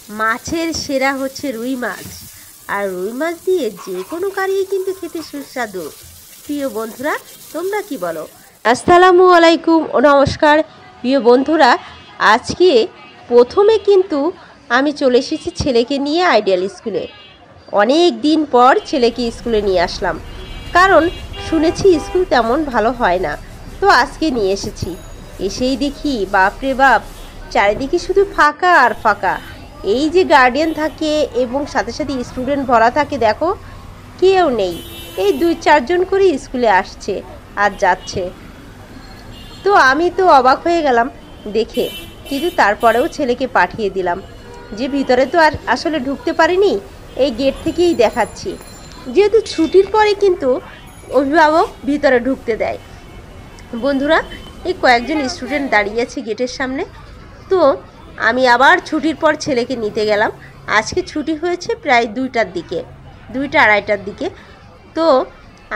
মাছের সেরা হচ্ছে রুই মাছ, আর রুই মাছ দিয়ে যে কোনো কারিই কিন্তু খেতে সুস্বাদু। প্রিয় বন্ধুরা, তোমরা কি বলো? আসসালামু আলাইকুম ও নমস্কার। প্রিয় বন্ধুরা, আজকে প্রথমে কিন্তু আমি চলে এসেছি ছেলেকে নিয়ে আইডিয়াল স্কুলে। অনেক দিন পর ছেলেকে স্কুলে নিয়ে আসলাম, কারণ শুনেছি স্কুল তেমন ভালো হয় না। তো আজকে নিয়ে এসেছি। এসেই দেখি বাপরে বাপ, চারিদিকে শুধু ফাঁকা আর ফাঁকা। এই যে গার্ডিয়ান থাকে এবং সাথে সাথে স্টুডেন্ট ভরা থাকে, দেখো কেউ নেই। এই 2-4 জন করে স্কুলে আসছে আর যাচ্ছে। তো আমি তো অবাক হয়ে গেলাম দেখে, কিন্তু তারপরেও ছেলেকে পাঠিয়ে দিলাম। যে ভিতরে তো আর আসলে ঢুকতে পারিনি, এই গেট থেকেই দেখাচ্ছি। যেহেতু ছুটির পরে কিন্তু অভিভাবক ভিতরে ঢুকতে দেয়। বন্ধুরা, এই কয়েকজন স্টুডেন্ট দাঁড়িয়ে আছে গেটের সামনে। তো আমি আবার ছুটির পর ছেলেকে নিতে গেলাম। আজকে ছুটি হয়েছে প্রায় 2টার দিকে, 2টা-2:30টার দিকে। তো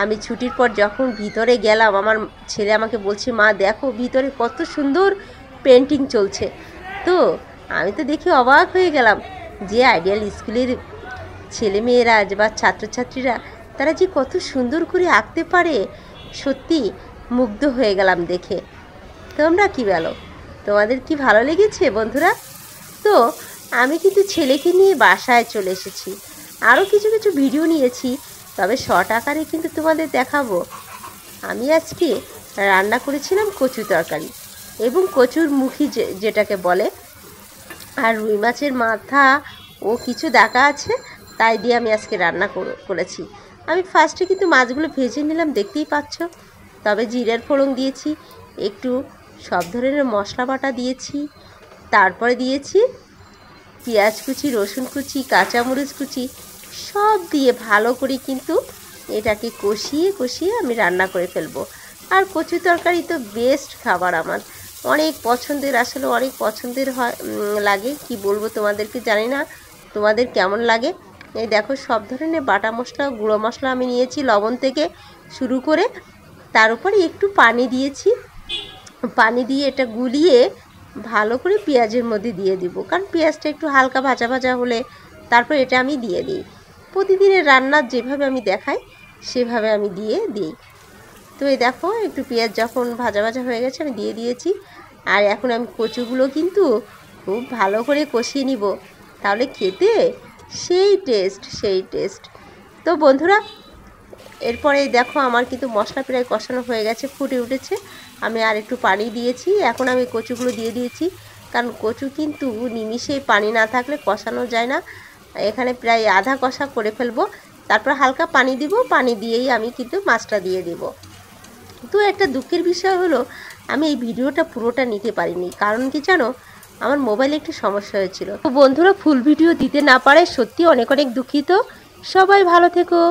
আমি ছুটির পর যখন ভিতরে গেলাম, আমার ছেলে আমাকে বলছে, মা দেখো ভিতরে কত সুন্দর পেন্টিং চলছে। তো আমি তো দেখে অবাক হয়ে গেলাম যে আইডিয়াল স্কুলের ছেলেমেয়েরা বা ছাত্রছাত্রীরা তারা যে কত সুন্দর করে আঁকতে পারে। সত্যি মুগ্ধ হয়ে গেলাম দেখে। তোমরা কি বলো? তোমাদের কি ভালো লেগেছে বন্ধুরা? তো আমি কিন্তু ছেলেকে নিয়ে বাসায় চলে এসেছি। আরও কিছু কিছু ভিডিও নিয়েছি, তবে শর্ট আকারে কিন্তু তোমাদের দেখাবো। আমি আজকে রান্না করেছিলাম কচু তরকারি এবং কচুর মুখি যেটাকে বলে, আর রুই মাছের মাথা ও কিছু ডাকা আছে, তাই দিয়ে আমি আজকে রান্না করেছি। আমি ফার্স্টে কিন্তু মাছগুলো ভেজে নিলাম, দেখতেই পাচ্ছ। তবে জিরের ফোড়ন দিয়েছি, একটু সব ধরনের মশলা বাটা দিয়েছি, তারপরে দিয়েছি পেঁয়াজ কুচি, রসুন কুচি, কাঁচামরিচ কুচি, সব দিয়ে ভালো করে কিন্তু এটাকে কষিয়ে কষিয়ে আমি রান্না করে ফেলবো। আর কচু তরকারি তো বেস্ট খাবার, আমার অনেক পছন্দের, আসলে অনেক পছন্দের হয় লাগে। কি বলবো তোমাদেরকে, জানি না তোমাদের কেমন লাগে। এই দেখো সব ধরনের বাটা মশলা, গুঁড়ো মশলা আমি নিয়েছি, লবণ থেকে শুরু করে। তার উপরে একটু পানি দিয়েছি। পানি দিয়ে এটা গুলিয়ে ভালো করে পেঁয়াজের মধ্যে দিয়ে দিব, কারণ পেঁয়াজটা একটু হালকা ভাজা ভাজা হলে তারপর এটা আমি দিয়ে দিই। প্রতিদিনের রান্নার যেভাবে আমি দেখাই সেভাবে আমি দিয়ে দিই। তো এই দেখো একটু পেঁয়াজ যখন ভাজা ভাজা হয়ে গেছে আমি দিয়ে দিয়েছি। আর এখন আমি কচুগুলো কিন্তু খুব ভালো করে কষিয়ে নিব, তাহলে খেতে সেই টেস্ট। তো বন্ধুরা, এরপরে দেখো আমার কিন্তু মশলা প্রায় কষানো হয়ে গেছে, ফুটে উঠেছে। আমি আর একটু পানি দিয়েছি, এখন আমি কচুগুলো দিয়ে দিয়েছি, কারণ কচু কিন্তু নিমিষেই পানি না থাকলে কষানো যায় না। এখানে প্রায় আধা কষা করে ফেলবো, তারপর হালকা পানি দিব, পানি দিয়েই আমি কিন্তু মাছটা দিয়ে দেব। তো একটা দুঃখের বিষয় হলো, আমি এই ভিডিওটা পুরোটা নিতে পারিনি, কারণ কি জানো, আমার মোবাইলে একটু সমস্যা হয়েছিল। তো বন্ধুরা, ফুল ভিডিও দিতে না পারে সত্যি অনেক অনেক দুঃখিত। সবাই ভালো থেকো।